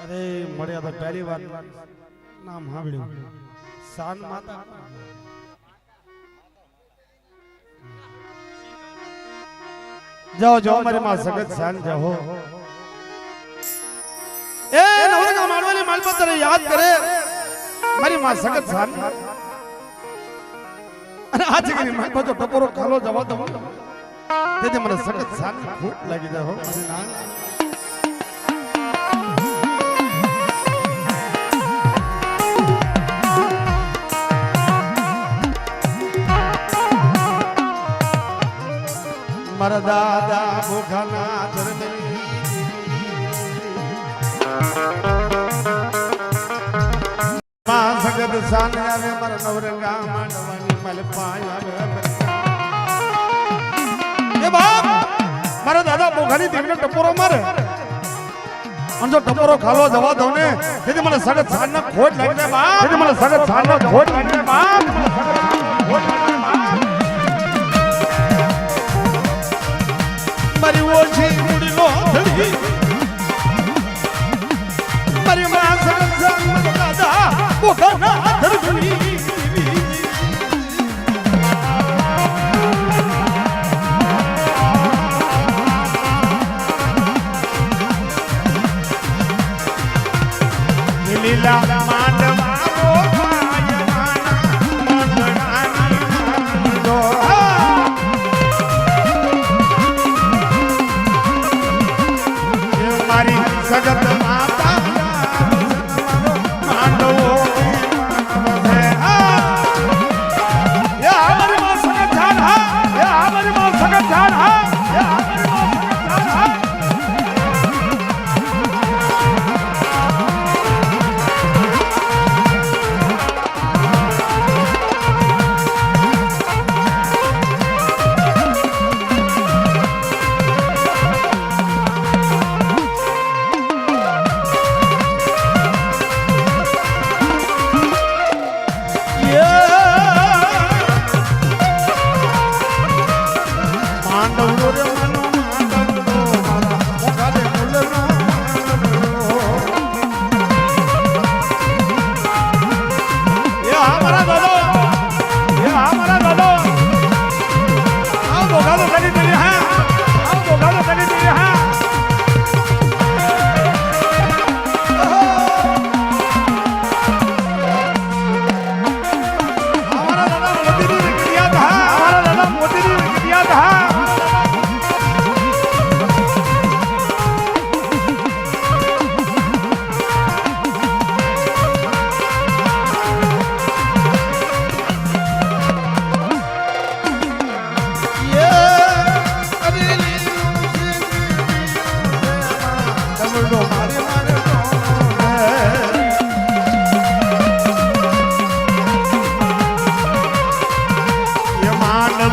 અરે મળ્યા તો પહેલી વાર નામ સાંભળ્યું શાન માતા જાઓ જાઓ મારી માં સગત શાન જાઓ એ નવરંગા મારવાની માલપત્ર યાદ કરે મારી માં સગત શાન અને આ જગ્યાની માલપત્ર ટપોરો ખાલો જવા દો તેથી મને સગત શાન ખૂબ લાગી જાય હો મારી નાન મારા દાદા ભોખાના ધરણી માં સગત શાન આવે મારા નવરંગા માંડવાની મલપાય આવે એ બાપ મારા દાદા ભોખાની દીકરીને ટપોરો મારે અને જો ટપોરો ખાલો જવા દઉં ને તેથી મને સગત શાન ના ખોટ લાગી જાય બાપ તેથી મને સગત શાન ના ખોટ લાગી જાય બાપ મારી ઓછી મૂડી નો ધડી મારી માં સગત શાન દાદા ભોખાના ધરણી લીલા માંડવા સગત માતા માંડવો મારી માં સગત જાન હા મારી માં સગત જાન હા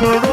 Lord.